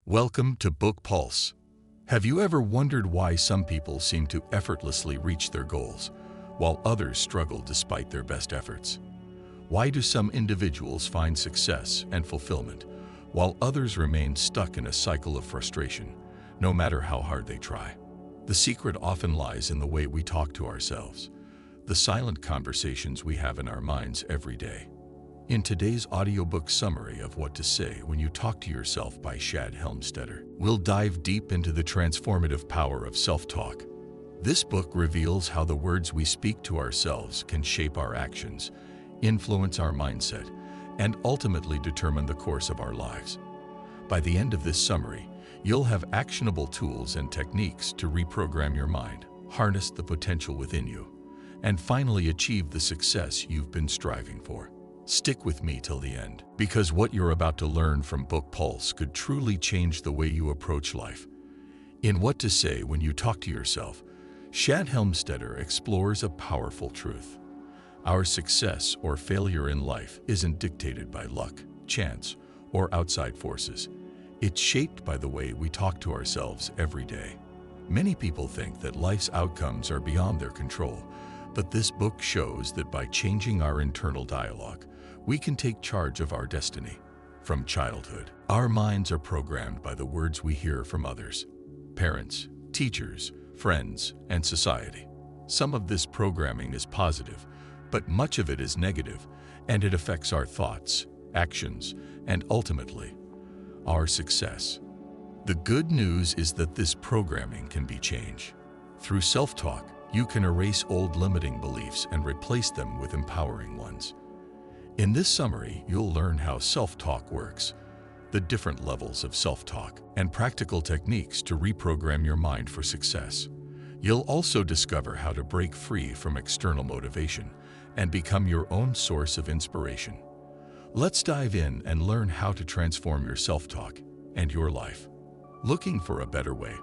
Welcome to Book Pulse. Have you ever wondered why some people seem to effortlessly reach their goals, while others struggle despite their best efforts? Why do some individuals find success and fulfillment, while others remain stuck in a cycle of frustration, no matter how hard they try? The secret often lies in the way we talk to ourselves, the silent conversations we have in our minds every day. In today's audiobook summary of What to Say When You Talk to Yourself by Shad Helmstetter, we'll dive deep into the transformative power of self-talk. This book reveals how the words we speak to ourselves can shape our actions, influence our mindset, and ultimately determine the course of our lives. By the end of this summary, you'll have actionable tools and techniques to reprogram your mind, harness the potential within you, and finally achieve the success you've been striving for. Stick with me till the end, because what you're about to learn from Book Pulse could truly change the way you approach life. In What to Say When You Talk to Yourself, Shad Helmstetter explores a powerful truth. Our success or failure in life isn't dictated by luck, chance, or outside forces. It's shaped by the way we talk to ourselves every day. Many people think that life's outcomes are beyond their control, but this book shows that by changing our internal dialogue, we can take charge of our destiny. From childhood, our minds are programmed by the words we hear from others, parents, teachers, friends, and society. Some of this programming is positive, but much of it is negative, and it affects our thoughts, actions, and ultimately, our success. The good news is that this programming can be changed. Through self-talk, you can erase old limiting beliefs and replace them with empowering ones. In this summary, you'll learn how self-talk works, the different levels of self-talk, and practical techniques to reprogram your mind for success. You'll also discover how to break free from external motivation and become your own source of inspiration. Let's dive in and learn how to transform your self-talk and your life. Looking for a better way.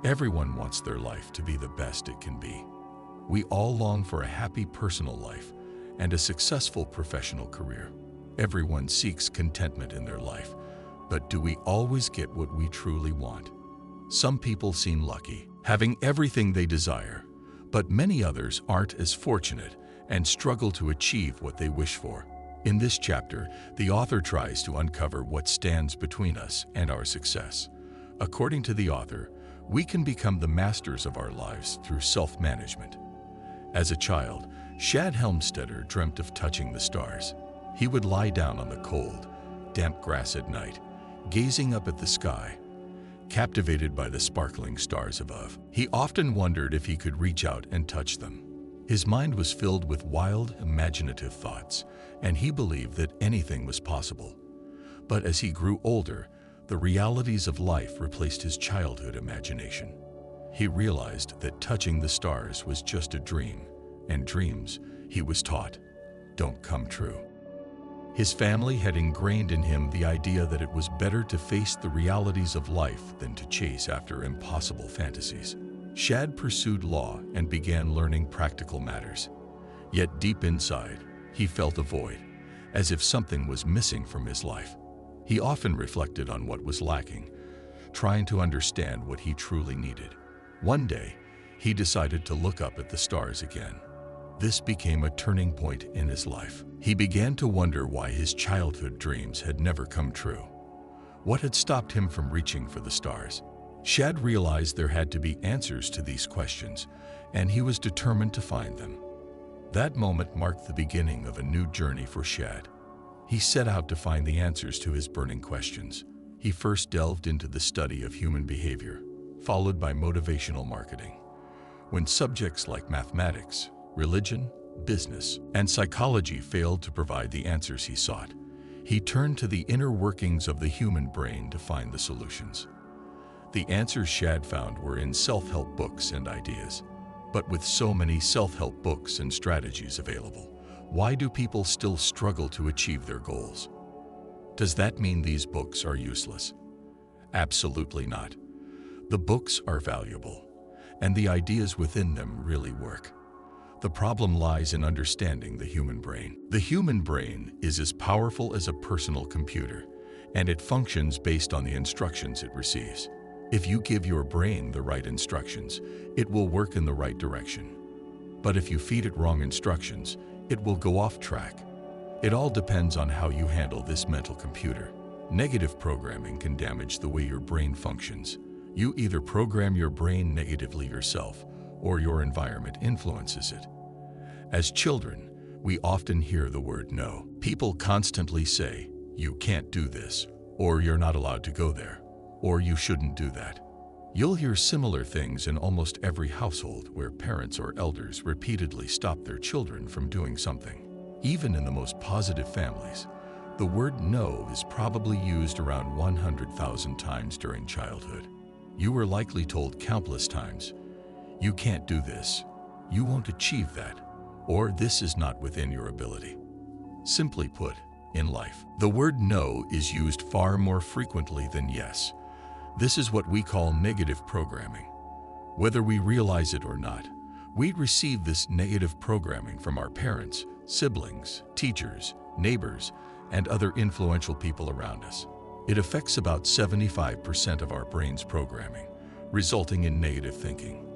Everyone wants their life to be the best it can be. We all long for a happy personal life and a successful professional career. Everyone seeks contentment in their life, but do we always get what we truly want? Some people seem lucky, having everything they desire, but many others aren't as fortunate and struggle to achieve what they wish for. In this chapter, the author tries to uncover what stands between us and our success. According to the author, we can become the masters of our lives through self-management. As a child, Shad Helmstetter dreamt of touching the stars. He would lie down on the cold, damp grass at night, gazing up at the sky, captivated by the sparkling stars above. He often wondered if he could reach out and touch them. His mind was filled with wild, imaginative thoughts, and he believed that anything was possible. But as he grew older, the realities of life replaced his childhood imagination. He realized that touching the stars was just a dream, and dreams, he was taught, don't come true. His family had ingrained in him the idea that it was better to face the realities of life than to chase after impossible fantasies. Shad pursued law and began learning practical matters. Yet deep inside, he felt a void, as if something was missing from his life. He often reflected on what was lacking, trying to understand what he truly needed. One day, he decided to look up at the stars again. This became a turning point in his life. He began to wonder why his childhood dreams had never come true. What had stopped him from reaching for the stars? Shad realized there had to be answers to these questions, and he was determined to find them. That moment marked the beginning of a new journey for Shad. He set out to find the answers to his burning questions. He first delved into the study of human behavior, followed by motivational marketing. When subjects like mathematics, religion, business, and psychology failed to provide the answers he sought, he turned to the inner workings of the human brain to find the solutions. The answers Shad found were in self-help books and ideas. But with so many self-help books and strategies available, why do people still struggle to achieve their goals? Does that mean these books are useless? Absolutely not. The books are valuable, and the ideas within them really work. The problem lies in understanding the human brain. The human brain is as powerful as a personal computer, and it functions based on the instructions it receives. If you give your brain the right instructions, it will work in the right direction. But if you feed it wrong instructions, it will go off track. It all depends on how you handle this mental computer. Negative programming can damage the way your brain functions. You either program your brain negatively yourself, or your environment influences it. As children, we often hear the word no. People constantly say, "You can't do this," or "You're not allowed to go there," or "You shouldn't do that." You'll hear similar things in almost every household where parents or elders repeatedly stop their children from doing something. Even in the most positive families, the word no is probably used around 100,000 times during childhood. You were likely told countless times, "You can't do this," "You won't achieve that," or "This is not within your ability." Simply put, in life, the word no is used far more frequently than yes. This is what we call negative programming. Whether we realize it or not, we receive this negative programming from our parents, siblings, teachers, neighbors, and other influential people around us. It affects about 75% of our brain's programming, resulting in negative thinking.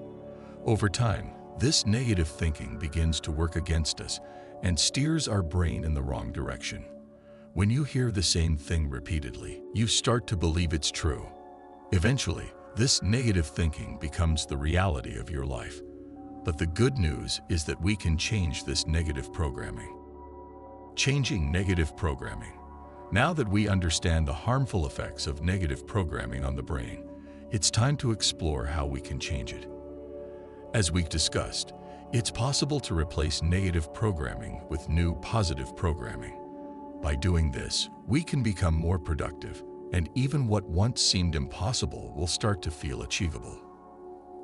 Over time, this negative thinking begins to work against us and steers our brain in the wrong direction. When you hear the same thing repeatedly, you start to believe it's true. Eventually, this negative thinking becomes the reality of your life. But the good news is that we can change this negative programming. Changing negative programming. Now that we understand the harmful effects of negative programming on the brain, it's time to explore how we can change it. As we discussed, it's possible to replace negative programming with new positive programming. By doing this, we can become more productive, and even what once seemed impossible will start to feel achievable.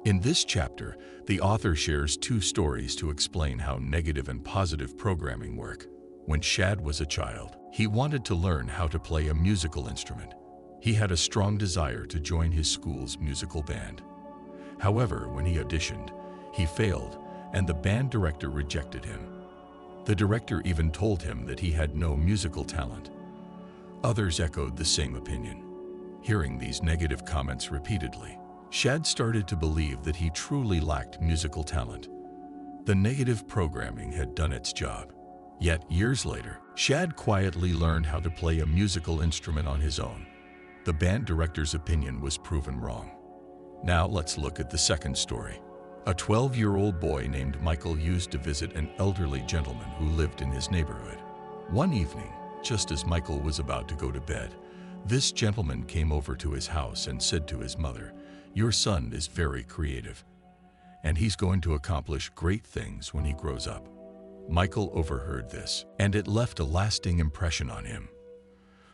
In this chapter, the author shares two stories to explain how negative and positive programming work. When Shad was a child, he wanted to learn how to play a musical instrument. He had a strong desire to join his school's musical band. However, when he auditioned, he failed, and the band director rejected him. The director even told him that he had no musical talent. Others echoed the same opinion. Hearing these negative comments repeatedly, Shad started to believe that he truly lacked musical talent. The negative programming had done its job. Yet, years later, Shad quietly learned how to play a musical instrument on his own. The band director's opinion was proven wrong. Now let's look at the second story. A 12-year-old boy named Michael used to visit an elderly gentleman who lived in his neighborhood. One evening, just as Michael was about to go to bed, this gentleman came over to his house and said to his mother, "Your son is very creative, and he's going to accomplish great things when he grows up." Michael overheard this, and it left a lasting impression on him.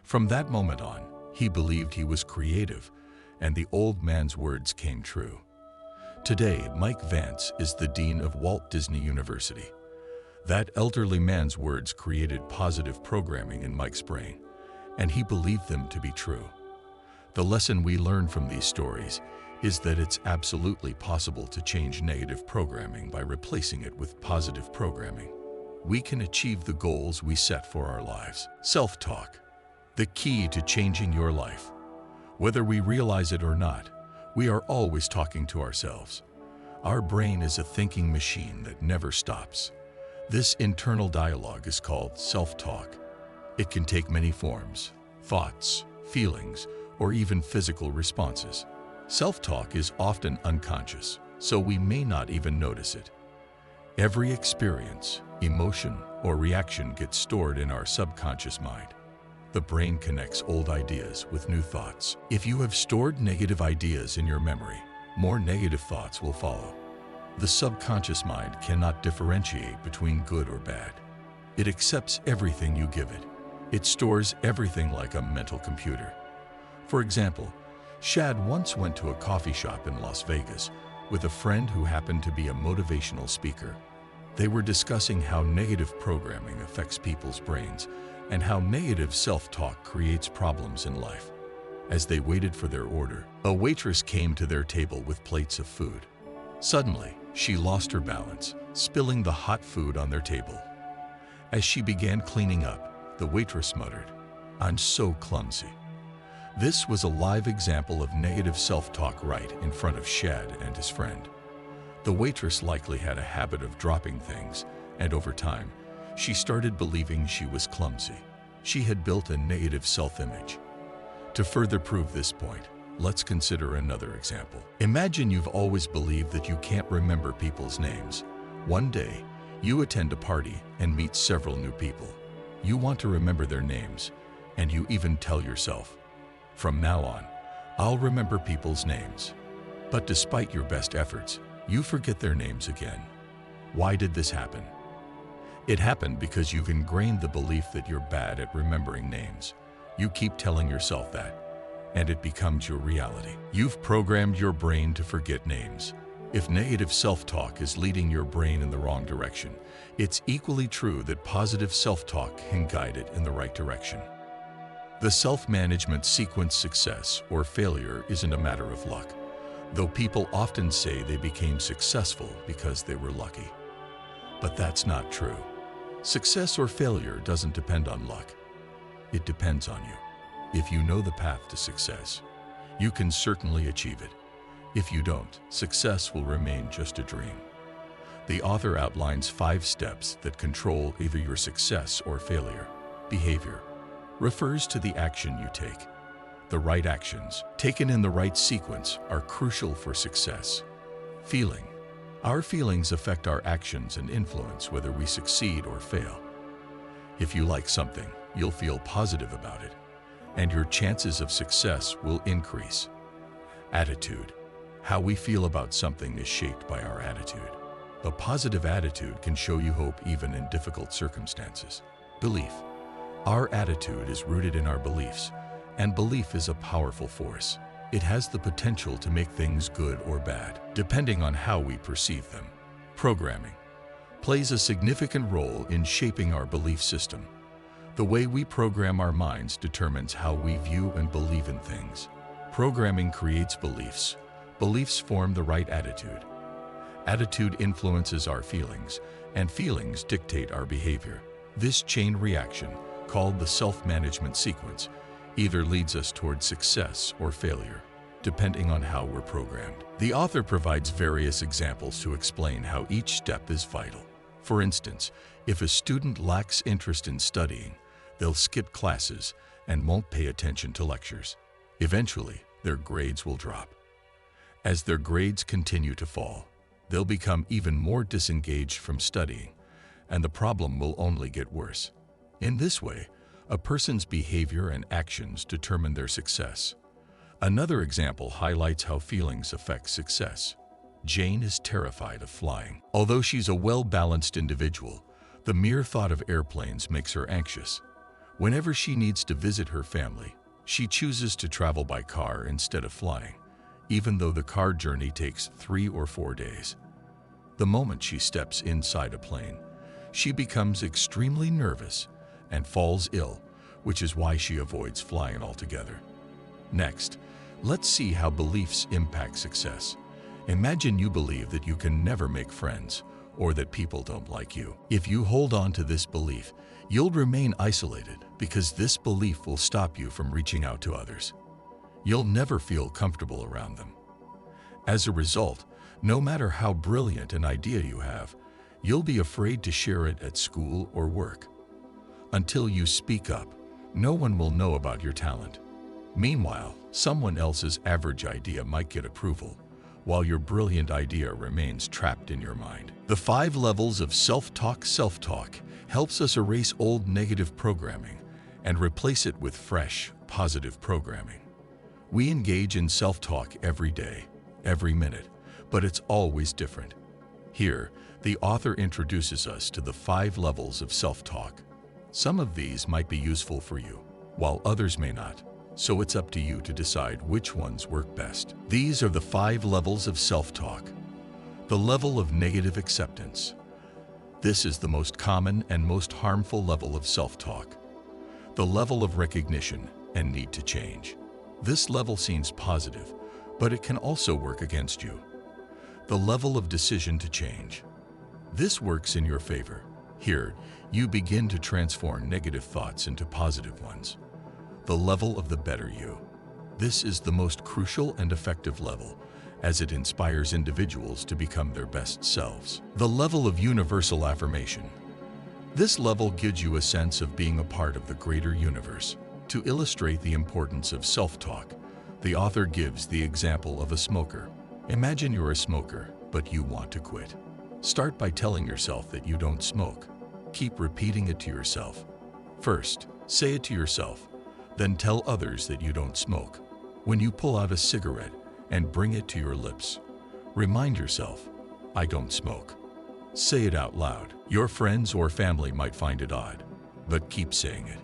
From that moment on, he believed he was creative, and the old man's words came true. Today, Mike Vance is the dean of Walt Disney University. That elderly man's words created positive programming in Mike's brain, and he believed them to be true. The lesson we learn from these stories is that it's absolutely possible to change negative programming by replacing it with positive programming. We can achieve the goals we set for our lives. Self-talk, the key to changing your life. Whether we realize it or not, we are always talking to ourselves. Our brain is a thinking machine that never stops. This internal dialogue is called self-talk. It can take many forms: thoughts, feelings, or even physical responses. Self-talk is often unconscious, so we may not even notice it. Every experience, emotion, or reaction gets stored in our subconscious mind. The brain connects old ideas with new thoughts. If you have stored negative ideas in your memory, more negative thoughts will follow. The subconscious mind cannot differentiate between good or bad. It accepts everything you give it. It stores everything like a mental computer. For example, Shad once went to a coffee shop in Las Vegas with a friend who happened to be a motivational speaker. They were discussing how negative programming affects people's brains and how negative self-talk creates problems in life. As they waited for their order, a waitress came to their table with plates of food. Suddenly, she lost her balance, spilling the hot food on their table. As she began cleaning up, the waitress muttered, "I'm so clumsy. This was a live example of negative self-talk right in front of Shad and his friend. The waitress likely had a habit of dropping things, and over time, she started believing she was clumsy. She had built a negative self-image. To further prove this point, let's consider another example. Imagine you've always believed that you can't remember people's names. One day, you attend a party and meet several new people. You want to remember their names, and you even tell yourself, "From now on, I'll remember people's names." But despite your best efforts, you forget their names again. Why did this happen? It happened because you've ingrained the belief that you're bad at remembering names. You keep telling yourself that, and it becomes your reality. You've programmed your brain to forget names. If negative self-talk is leading your brain in the wrong direction, it's equally true that positive self-talk can guide it in the right direction. The self-management sequence success or failure isn't a matter of luck, though people often say they became successful because they were lucky. But that's not true. Success or failure doesn't depend on luck. It depends on you. If you know the path to success, you can certainly achieve it. If you don't, success will remain just a dream. The author outlines 5 steps that control either your success or failure. Behavior refers to the action you take. The right actions, taken in the right sequence, are crucial for success. Feeling. Our feelings affect our actions and influence whether we succeed or fail. If you like something, you'll feel positive about it, and your chances of success will increase. Attitude. How we feel about something is shaped by our attitude. A positive attitude can show you hope even in difficult circumstances. Belief. Our attitude is rooted in our beliefs, and belief is a powerful force. It has the potential to make things good or bad, depending on how we perceive them. Programming plays a significant role in shaping our belief system. The way we program our minds determines how we view and believe in things. Programming creates beliefs. Beliefs form the right attitude. Attitude influences our feelings, and feelings dictate our behavior. This chain reaction, called the self-management sequence, either leads us toward success or failure, depending on how we're programmed. The author provides various examples to explain how each step is vital. For instance, if a student lacks interest in studying, they'll skip classes and won't pay attention to lectures. Eventually, their grades will drop. As their grades continue to fall, they'll become even more disengaged from studying, and the problem will only get worse. In this way, a person's behavior and actions determine their success. Another example highlights how feelings affect success. Jane is terrified of flying. Although she's a well-balanced individual, the mere thought of airplanes makes her anxious. Whenever she needs to visit her family, she chooses to travel by car instead of flying, even though the car journey takes 3 or 4 days. The moment she steps inside a plane, she becomes extremely nervous and falls ill, which is why she avoids flying altogether. Next, let's see how beliefs impact success. Imagine you believe that you can never make friends, or that people don't like you. If you hold on to this belief, you'll remain isolated because this belief will stop you from reaching out to others. You'll never feel comfortable around them. As a result, no matter how brilliant an idea you have, you'll be afraid to share it at school or work. Until you speak up, no one will know about your talent. Meanwhile, someone else's average idea might get approval, while your brilliant idea remains trapped in your mind. The 5 levels of self-talk helps us erase old negative programming and replace it with fresh, positive programming. We engage in self-talk every day, every minute, but it's always different. Here, the author introduces us to the 5 levels of self-talk. Some of these might be useful for you, while others may not, so it's up to you to decide which ones work best. These are the 5 levels of self-talk. The level of negative acceptance. This is the most common and most harmful level of self-talk. The level of recognition and need to change. This level seems positive, but it can also work against you. The level of decision to change. This works in your favor. Here, you begin to transform negative thoughts into positive ones. The level of the better you. This is the most crucial and effective level, as it inspires individuals to become their best selves. The level of universal affirmation. This level gives you a sense of being a part of the greater universe. To illustrate the importance of self-talk, the author gives the example of a smoker. Imagine you're a smoker, but you want to quit. Start by telling yourself that you don't smoke. Keep repeating it to yourself. First, say it to yourself, then tell others that you don't smoke. When you pull out a cigarette and bring it to your lips, remind yourself, I don't smoke. Say it out loud. Your friends or family might find it odd, but keep saying it.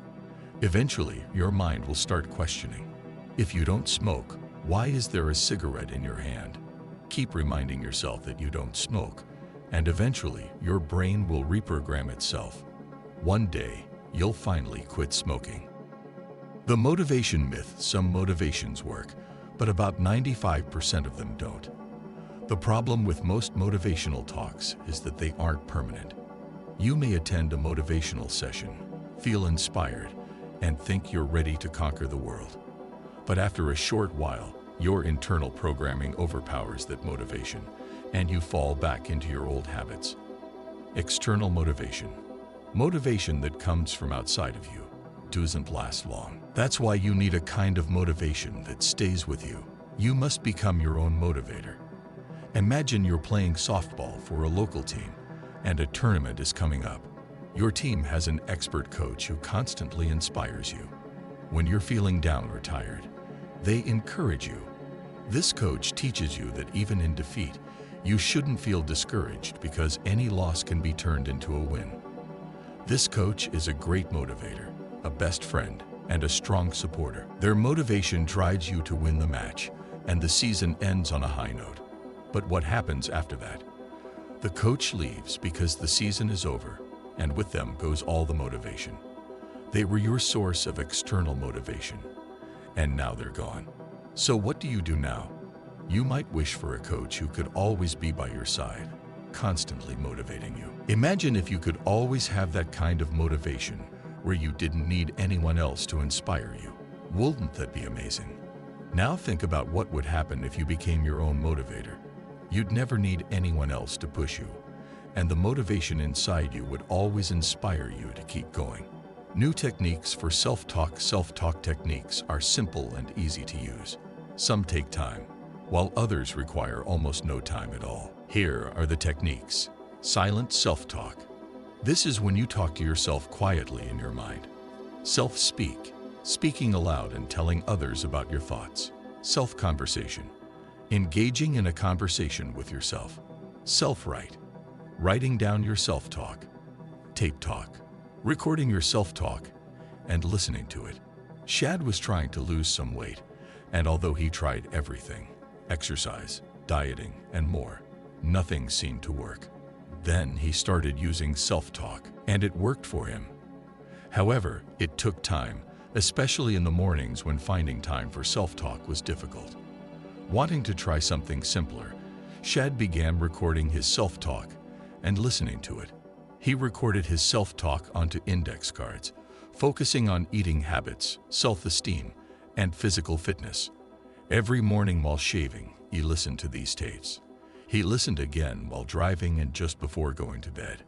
Eventually, your mind will start questioning. If you don't smoke, why is there a cigarette in your hand? Keep reminding yourself that you don't smoke, and eventually your brain will reprogram itself. One day, you'll finally quit smoking. The motivation myth. Some motivations work, but about 95% of them don't. The problem with most motivational talks is that they aren't permanent. You may attend a motivational session, feel inspired, and think you're ready to conquer the world. But after a short while, your internal programming overpowers that motivation, and you fall back into your old habits. External motivation. Motivation that comes from outside of you doesn't last long. That's why you need a kind of motivation that stays with you. You must become your own motivator. Imagine you're playing softball for a local team, and a tournament is coming up. Your team has an expert coach who constantly inspires you. When you're feeling down or tired, they encourage you. This coach teaches you that even in defeat, you shouldn't feel discouraged because any loss can be turned into a win. This coach is a great motivator, a best friend, and a strong supporter. Their motivation drives you to win the match, and the season ends on a high note. But what happens after that? The coach leaves because the season is over, and with them goes all the motivation. They were your source of external motivation, and now they're gone. So what do you do now? You might wish for a coach who could always be by your side, constantly motivating you. Imagine if you could always have that kind of motivation where you didn't need anyone else to inspire you. Wouldn't that be amazing? Now think about what would happen if you became your own motivator. You'd never need anyone else to push you, and the motivation inside you would always inspire you to keep going. New techniques for self-talk. Self-talk techniques are simple and easy to use. Some take time, while others require almost no time at all. Here are the techniques. Silent self-talk. This is when you talk to yourself quietly in your mind. Self-speak, speaking aloud and telling others about your thoughts. Self-conversation, engaging in a conversation with yourself. Self-write, writing down your self-talk. Tape talk, recording your self-talk and listening to it. Shad was trying to lose some weight, and although he tried everything, exercise, dieting, and more, nothing seemed to work. Then he started using self-talk, and it worked for him. However, it took time, especially in the mornings when finding time for self-talk was difficult. Wanting to try something simpler, Shad began recording his self-talk and listening to it. He recorded his self-talk onto index cards, focusing on eating habits, self-esteem, and physical fitness. Every morning while shaving, he listened to these tapes. He listened again while driving and just before going to bed.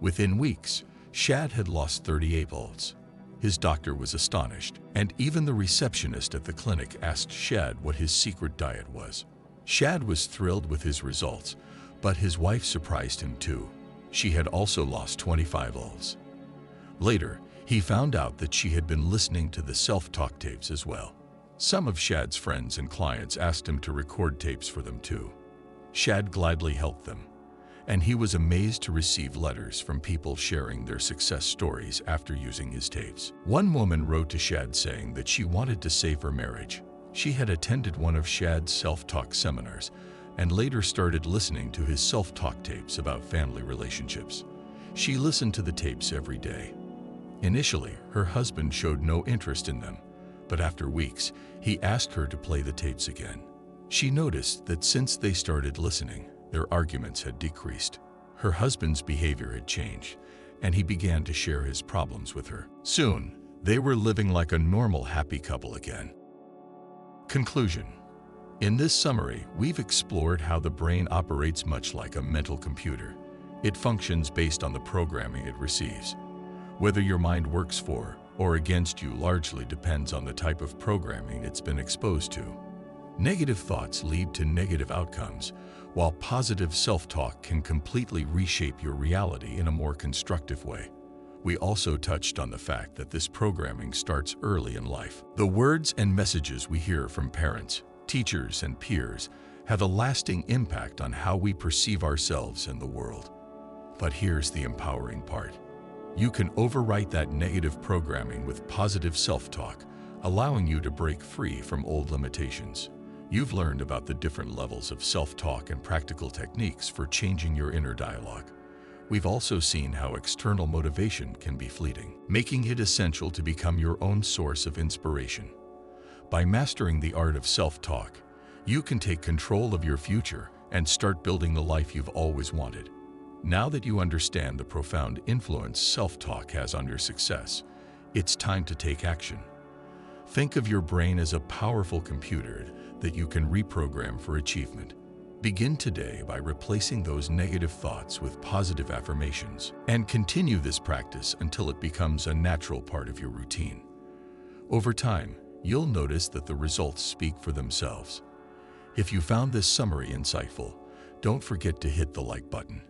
Within weeks, Shad had lost 38 pounds. His doctor was astonished, and even the receptionist at the clinic asked Shad what his secret diet was. Shad was thrilled with his results, but his wife surprised him too. She had also lost 25 pounds. Later, he found out that she had been listening to the self-talk tapes as well. Some of Shad's friends and clients asked him to record tapes for them too. Shad gladly helped them, and he was amazed to receive letters from people sharing their success stories after using his tapes. One woman wrote to Shad saying that she wanted to save her marriage. She had attended one of Shad's self-talk seminars and later started listening to his self-talk tapes about family relationships. She listened to the tapes every day. Initially, her husband showed no interest in them, but after weeks, he asked her to play the tapes again. She noticed that since they started listening, their arguments had decreased. Her husband's behavior had changed, and he began to share his problems with her. Soon, they were living like a normal, happy couple again. Conclusion. In this summary, we've explored how the brain operates much like a mental computer. It functions based on the programming it receives. Whether your mind works for or against you largely depends on the type of programming it's been exposed to. Negative thoughts lead to negative outcomes, while positive self-talk can completely reshape your reality in a more constructive way. We also touched on the fact that this programming starts early in life. The words and messages we hear from parents, teachers, and peers have a lasting impact on how we perceive ourselves and the world. But here's the empowering part. You can overwrite that negative programming with positive self-talk, allowing you to break free from old limitations. You've learned about the different levels of self-talk and practical techniques for changing your inner dialogue. We've also seen how external motivation can be fleeting, making it essential to become your own source of inspiration. By mastering the art of self-talk, you can take control of your future and start building the life you've always wanted. Now that you understand the profound influence self-talk has on your success, it's time to take action. Think of your brain as a powerful computer that you can reprogram for achievement. Begin today by replacing those negative thoughts with positive affirmations, and continue this practice until it becomes a natural part of your routine. Over time, you'll notice that the results speak for themselves. If you found this summary insightful, don't forget to hit the like button.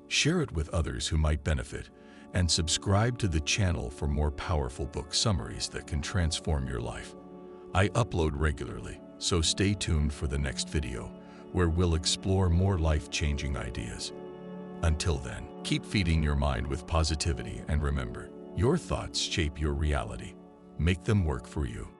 Share it with others who might benefit, and subscribe to the channel for more powerful book summaries that can transform your life. I upload regularly, so stay tuned for the next video, where we'll explore more life-changing ideas. Until then, keep feeding your mind with positivity, and remember, your thoughts shape your reality. Make them work for you.